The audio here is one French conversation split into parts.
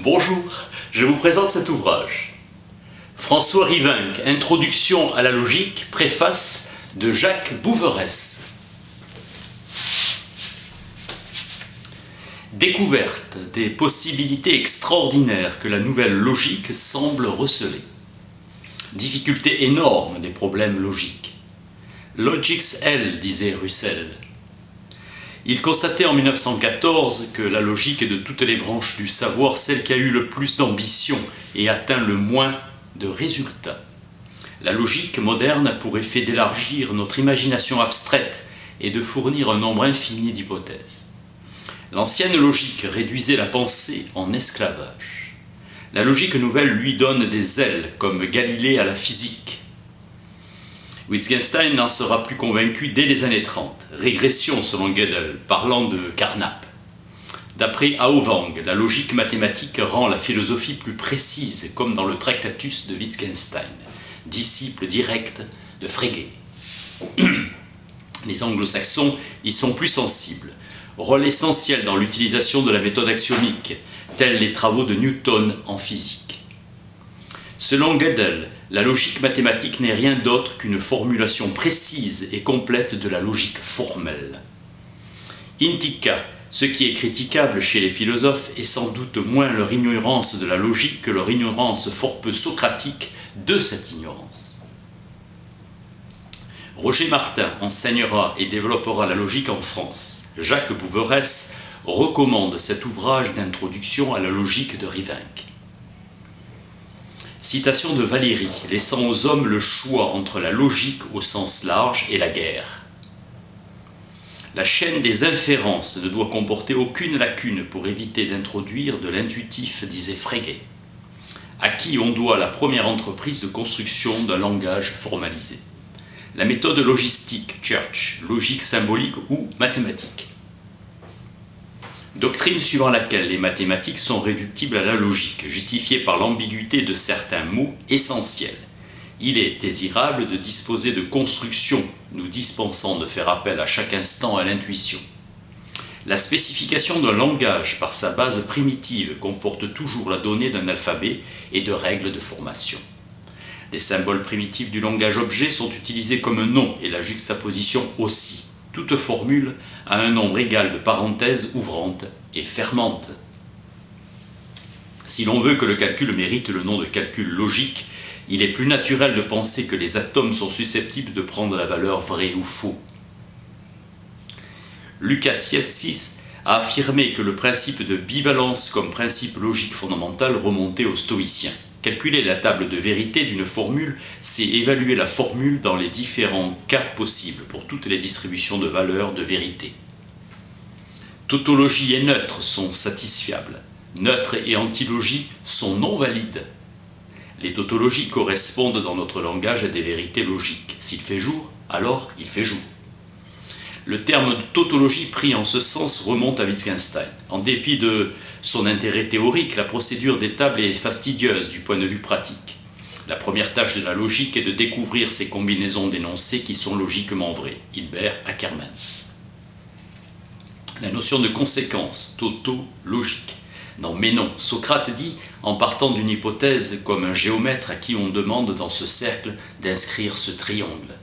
Bonjour, je vous présente cet ouvrage. François Rivinc, Introduction à la logique, préface de Jacques Bouveresse. Découverte des possibilités extraordinaires que la nouvelle logique semble receler. Difficulté énorme des problèmes logiques. Logix L, disait Russell. Il constatait en 1914 que la logique est de toutes les branches du savoir celle qui a eu le plus d'ambition et atteint le moins de résultats. La logique moderne a pour effet d'élargir notre imagination abstraite et de fournir un nombre infini d'hypothèses. L'ancienne logique réduisait la pensée en esclavage. La logique nouvelle lui donne des ailes, comme Galilée à la physique. Wittgenstein n'en sera plus convaincu dès les années 30. Régression selon Gödel, parlant de Carnap. D'après Auwang, la logique mathématique rend la philosophie plus précise, comme dans le Tractatus de Wittgenstein, disciple direct de Frege. Les anglo-saxons y sont plus sensibles. Rôle essentiel dans l'utilisation de la méthode axiomique, tels les travaux de Newton en physique. Selon Gödel, la logique mathématique n'est rien d'autre qu'une formulation précise et complète de la logique formelle. Intica, ce qui est critiquable chez les philosophes est sans doute moins leur ignorance de la logique que leur ignorance fort peu socratique de cette ignorance. Roger Martin enseignera et développera la logique en France. Jacques Bouveresse recommande cet ouvrage d'introduction à la logique de Rivinc. Citation de Valéry, laissant aux hommes le choix entre la logique au sens large et la guerre. La chaîne des inférences ne doit comporter aucune lacune pour éviter d'introduire de l'intuitif, disait Frege, à qui on doit la première entreprise de construction d'un langage formalisé. La méthode logistique, Church, logique symbolique ou mathématique. Doctrine suivant laquelle les mathématiques sont réductibles à la logique, justifiée par l'ambiguïté de certains mots essentiels. Il est désirable de disposer de constructions nous dispensant de faire appel à chaque instant à l'intuition. La spécification d'un langage par sa base primitive comporte toujours la donnée d'un alphabet et de règles de formation. Les symboles primitifs du langage objet sont utilisés comme nom et la juxtaposition aussi. Toute formule a un nombre égal de parenthèses ouvrantes et fermantes. Si l'on veut que le calcul mérite le nom de calcul logique, il est plus naturel de penser que les atomes sont susceptibles de prendre la valeur vrai ou faux. Lucasius a affirmé que le principe de bivalence comme principe logique fondamental remontait aux stoïciens. Calculer la table de vérité d'une formule, c'est évaluer la formule dans les différents cas possibles pour toutes les distributions de valeurs de vérité. Tautologie et neutre sont satisfiables. Neutre et antilogie sont non valides. Les tautologies correspondent dans notre langage à des vérités logiques. S'il fait jour, alors il fait jour. Le terme de tautologie pris en ce sens remonte à Wittgenstein. En dépit de son intérêt théorique, la procédure des tables est fastidieuse du point de vue pratique. La première tâche de la logique est de découvrir ces combinaisons d'énoncés qui sont logiquement vraies. Hilbert Ackermann. La notion de conséquence, tautologique. Non, mais non, Socrate dit, en partant d'une hypothèse comme un géomètre à qui on demande dans ce cercle d'inscrire ce triangle.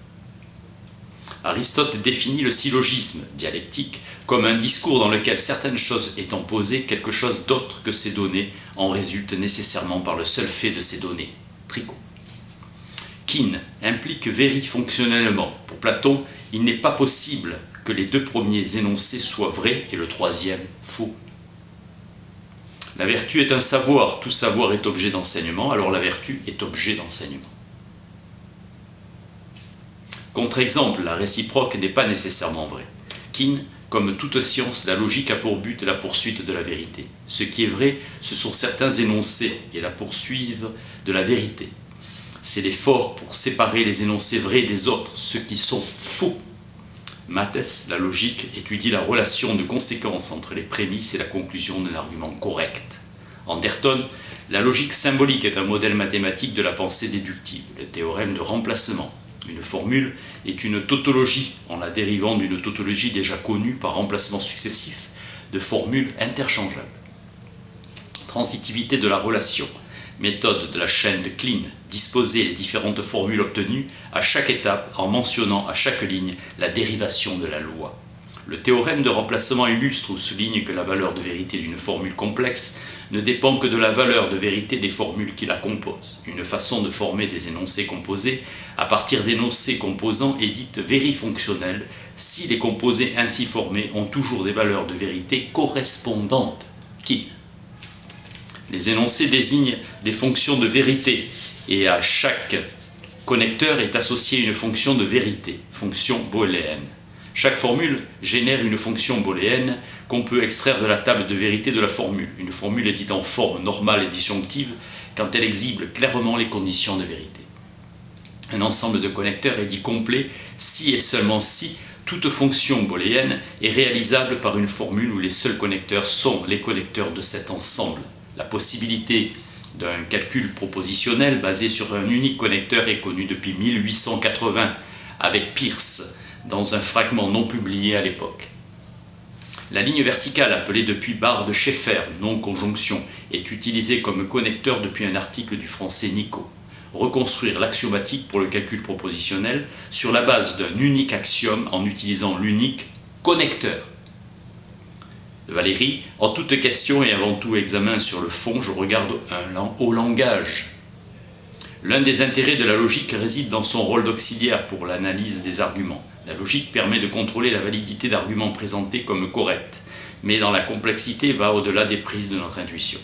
Aristote définit le syllogisme dialectique comme un discours dans lequel certaines choses étant posées, quelque chose d'autre que ces données en résulte nécessairement par le seul fait de ces données. Tricot. Kin implique veri fonctionnellement. Pour Platon, il n'est pas possible que les deux premiers énoncés soient vrais et le troisième faux. La vertu est un savoir, tout savoir est objet d'enseignement, alors la vertu est objet d'enseignement. Contre-exemple, la réciproque n'est pas nécessairement vraie. Kin, comme toute science, la logique a pour but la poursuite de la vérité. Ce qui est vrai, ce sont certains énoncés et la poursuite de la vérité. C'est l'effort pour séparer les énoncés vrais des autres, ceux qui sont faux. Mathès, la logique, étudie la relation de conséquence entre les prémices et la conclusion d'un argument correct. Anderton, la logique symbolique est un modèle mathématique de la pensée déductive, le théorème de remplacement. Une formule est une tautologie en la dérivant d'une tautologie déjà connue par remplacement successif de formules interchangeables. Transitivité de la relation, méthode de la chaîne de Kleene, disposer les différentes formules obtenues à chaque étape en mentionnant à chaque ligne la dérivation de la loi. Le théorème de remplacement illustre ou souligne que la valeur de vérité d'une formule complexe ne dépend que de la valeur de vérité des formules qui la composent. Une façon de former des énoncés composés à partir d'énoncés composants est dite vérifonctionnelle si les composés ainsi formés ont toujours des valeurs de vérité correspondantes. Les énoncés désignent des fonctions de vérité et à chaque connecteur est associée une fonction de vérité, fonction booléenne. Chaque formule génère une fonction booléenne qu'on peut extraire de la table de vérité de la formule. Une formule est dite en forme normale et disjonctive quand elle exhibe clairement les conditions de vérité. Un ensemble de connecteurs est dit complet si et seulement si toute fonction booléenne est réalisable par une formule où les seuls connecteurs sont les connecteurs de cet ensemble. La possibilité d'un calcul propositionnel basé sur un unique connecteur est connue depuis 1880 avec Peirce dans un fragment non publié à l'époque. La ligne verticale appelée depuis barre de Schaeffer, non-conjonction, est utilisée comme connecteur depuis un article du français Nicot. Reconstruire l'axiomatique pour le calcul propositionnel sur la base d'un unique axiome en utilisant l'unique connecteur. Valérie, en toute question et avant tout examen sur le fond, je regarde au langage. L'un des intérêts de la logique réside dans son rôle d'auxiliaire pour l'analyse des arguments. La logique permet de contrôler la validité d'arguments présentés comme corrects, mais dans la complexité va au-delà des prises de notre intuition.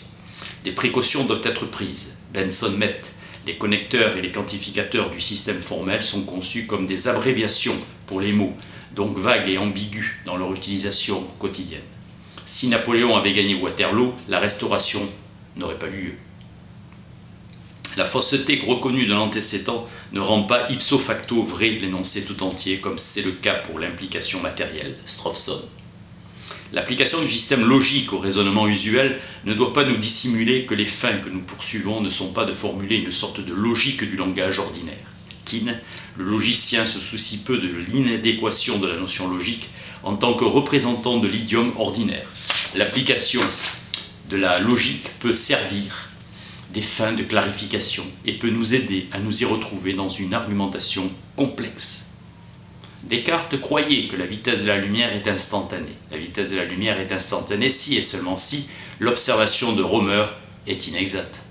Des précautions doivent être prises. Benson met, les connecteurs et les quantificateurs du système formel sont conçus comme des abréviations pour les mots, donc vagues et ambigus dans leur utilisation quotidienne. Si Napoléon avait gagné Waterloo, la restauration n'aurait pas eu lieu. La fausseté reconnue de l'antécédent ne rend pas ipso facto vrai l'énoncé tout entier, comme c'est le cas pour l'implication matérielle, Strawson. L'application du système logique au raisonnement usuel ne doit pas nous dissimuler que les fins que nous poursuivons ne sont pas de formuler une sorte de logique du langage ordinaire. Keene, le logicien, se soucie peu de l'inadéquation de la notion logique en tant que représentant de l'idiome ordinaire. L'application de la logique peut servir des fins de clarification et peut nous aider à nous y retrouver dans une argumentation complexe. Descartes croyait que la vitesse de la lumière est instantanée. La vitesse de la lumière est instantanée si et seulement si l'observation de Rømer est inexacte.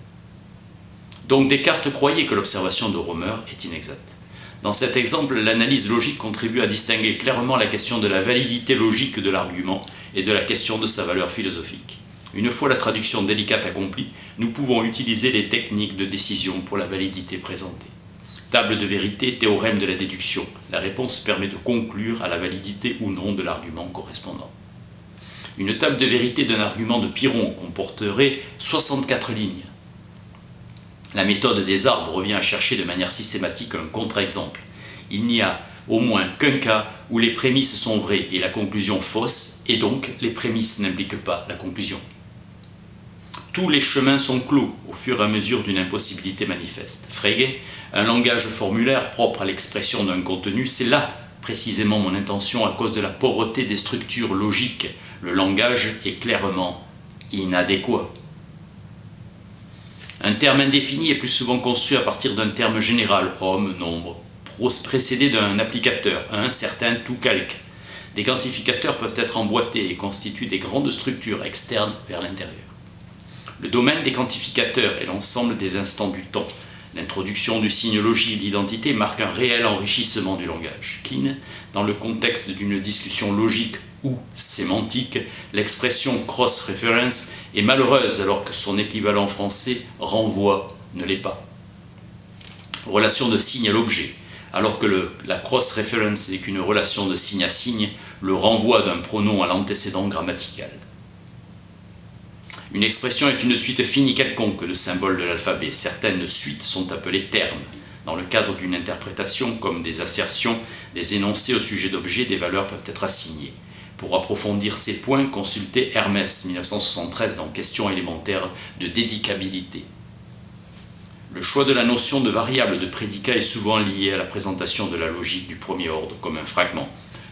Donc Descartes croyait que l'observation de Rømer est inexacte. Dans cet exemple, l'analyse logique contribue à distinguer clairement la question de la validité logique de l'argument et de la question de sa valeur philosophique. Une fois la traduction délicate accomplie, nous pouvons utiliser les techniques de décision pour la validité présentée. Table de vérité, théorème de la déduction. La réponse permet de conclure à la validité ou non de l'argument correspondant. Une table de vérité d'un argument de Piron comporterait 64 lignes. La méthode des arbres revient à chercher de manière systématique un contre-exemple. Il n'y a au moins qu'un cas où les prémices sont vraies et la conclusion fausse, et donc les prémices n'impliquent pas la conclusion. Tous les chemins sont clos au fur et à mesure d'une impossibilité manifeste. Frege, un langage formulaire propre à l'expression d'un contenu, c'est là précisément mon intention à cause de la pauvreté des structures logiques. Le langage est clairement inadéquat. Un terme indéfini est plus souvent construit à partir d'un terme général, homme, nombre, précédé d'un applicateur, un, certain, tout, quelque. Des quantificateurs peuvent être emboîtés et constituent des grandes structures externes vers l'intérieur. Le domaine des quantificateurs est l'ensemble des instants du temps. L'introduction du signe logique d'identité marque un réel enrichissement du langage. Keene, dans le contexte d'une discussion logique ou sémantique, l'expression cross-reference est malheureuse alors que son équivalent français renvoi ne l'est pas. Relation de signe à l'objet. Alors que la cross-reference n'est qu'une relation de signe à signe, le renvoi d'un pronom à l'antécédent grammatical. Une expression est une suite finie quelconque de symboles de l'alphabet. Certaines suites sont appelées termes. Dans le cadre d'une interprétation, comme des assertions, des énoncés au sujet d'objets, des valeurs peuvent être assignées. Pour approfondir ces points, consultez Hermès, 1973, dans Questions élémentaires de dédicabilité. Le choix de la notion de variable de prédicat est souvent lié à la présentation de la logique du premier ordre comme un fragment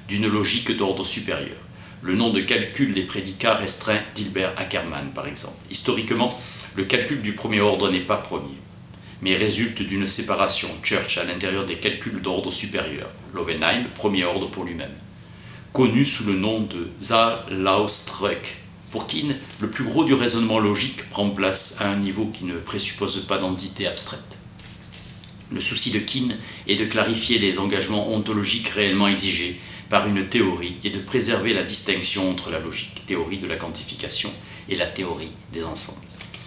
d'une logique d'ordre supérieur. le nom de calcul des prédicats restreint d'Hilbert Ackermann, par exemple. Historiquement, le calcul du premier ordre n'est pas premier, mais résulte d'une séparation, Church, à l'intérieur des calculs d'ordre supérieur, Lowenheim, premier ordre pour lui-même, connu sous le nom de Zahn-Laustruc. Pour Kuhn, le plus gros du raisonnement logique prend place à un niveau qui ne présuppose pas d'entité abstraite. Le souci de Kuhn est de clarifier les engagements ontologiques réellement exigés par une théorie et de préserver la distinction entre la logique, théorie de la quantification, et la théorie des ensembles.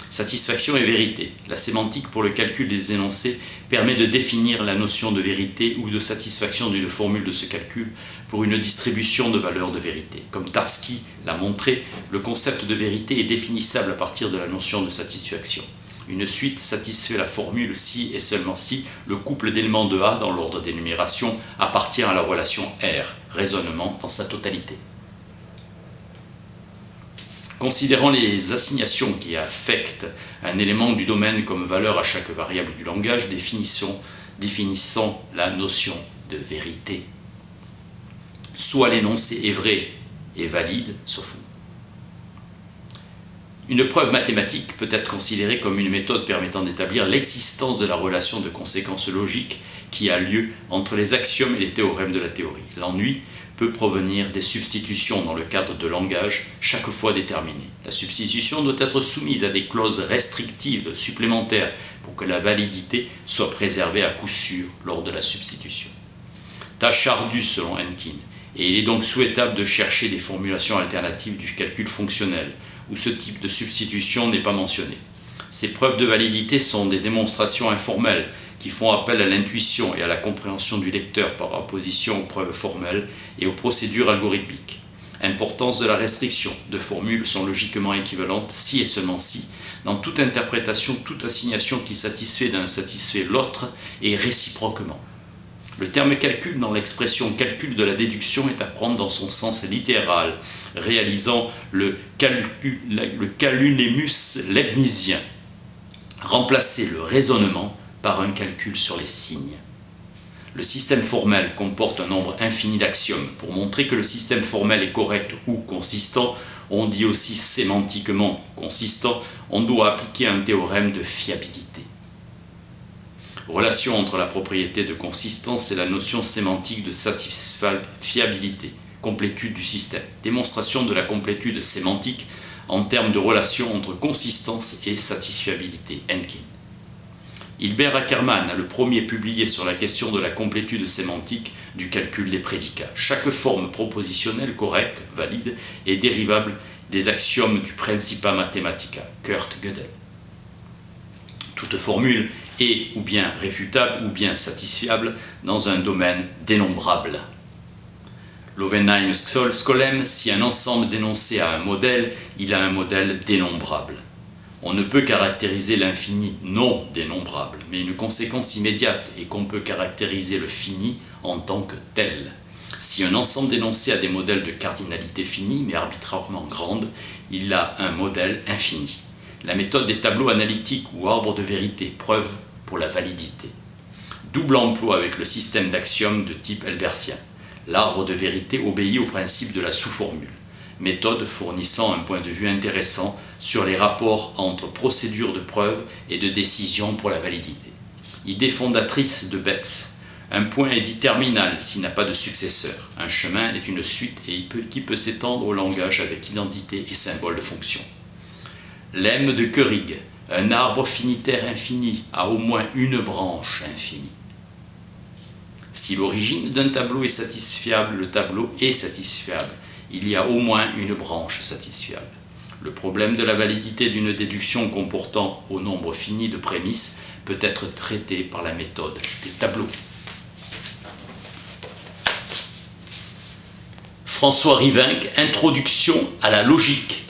Satisfaction et vérité. La sémantique pour le calcul des énoncés permet de définir la notion de vérité ou de satisfaction d'une formule de ce calcul pour une distribution de valeurs de vérité. Comme Tarski l'a montré, le concept de vérité est définissable à partir de la notion de satisfaction. Une suite satisfait la formule si et seulement si le couple d'éléments de A dans l'ordre d'énumération appartient à la relation R, raisonnement dans sa totalité. Considérant les assignations qui affectent un élément du domaine comme valeur à chaque variable du langage, définissons la notion de vérité. Soit l'énoncé est vrai et valide, sauf où. Une preuve mathématique peut être considérée comme une méthode permettant d'établir l'existence de la relation de conséquence logique qui a lieu entre les axiomes et les théorèmes de la théorie. L'ennui peut provenir des substitutions dans le cadre de langage chaque fois déterminées. La substitution doit être soumise à des clauses restrictives supplémentaires pour que la validité soit préservée à coup sûr lors de la substitution. Tâche ardue selon Henkin, et il est donc souhaitable de chercher des formulations alternatives du calcul fonctionnel où ce type de substitution n'est pas mentionné. Ces preuves de validité sont des démonstrations informelles qui font appel à l'intuition et à la compréhension du lecteur par opposition aux preuves formelles et aux procédures algorithmiques. Importance de la restriction. Deux formules sont logiquement équivalentes si et seulement si. Dans toute interprétation, toute assignation qui satisfait d'un satisfait l'autre et réciproquement. Le terme calcul dans l'expression calcul de la déduction est à prendre dans son sens littéral, réalisant le calulémus leibnizien. Remplacer le raisonnement par un calcul sur les signes. Le système formel comporte un nombre infini d'axiomes. Pour montrer que le système formel est correct ou consistant, on dit aussi sémantiquement consistant, on doit appliquer un théorème de fiabilité. Relation entre la propriété de consistance et la notion sémantique de satisfiabilité, complétude du système. Démonstration de la complétude sémantique en termes de relation entre consistance et satisfiabilité. Henkin. Hilbert Ackermann a le premier publié sur la question de la complétude sémantique du calcul des prédicats. Chaque forme propositionnelle correcte, valide, est dérivable des axiomes du Principia Mathematica. Kurt Gödel. Toute formule est ou bien réfutable ou bien satisfiable dans un domaine dénombrable. Lowenheim Skolem, si un ensemble d'énoncés a un modèle, il a un modèle dénombrable. On ne peut caractériser l'infini non dénombrable, mais une conséquence immédiate est qu'on peut caractériser le fini en tant que tel. Si un ensemble d'énoncés a des modèles de cardinalité finie, mais arbitrairement grandes, il a un modèle infini. La méthode des tableaux analytiques ou arbres de vérité, preuve pour la validité. Double emploi avec le système d'axiomes de type Hilbertien. L'arbre de vérité obéit au principe de la sous-formule. Méthode fournissant un point de vue intéressant sur les rapports entre procédure de preuve et de décision pour la validité. Idée fondatrice de Betz. Un point est dit terminal s'il n'a pas de successeur. Un chemin est une suite qui peut s'étendre au langage avec identité et symbole de fonction. Lemme de Keurig. Un arbre finitaire infini a au moins une branche infinie. Si l'origine d'un tableau est satisfiable, le tableau est satisfiable. Il y a au moins une branche satisfiable. Le problème de la validité d'une déduction comportant au nombre fini de prémices peut être traité par la méthode des tableaux. François Rivinc, Introduction à la logique.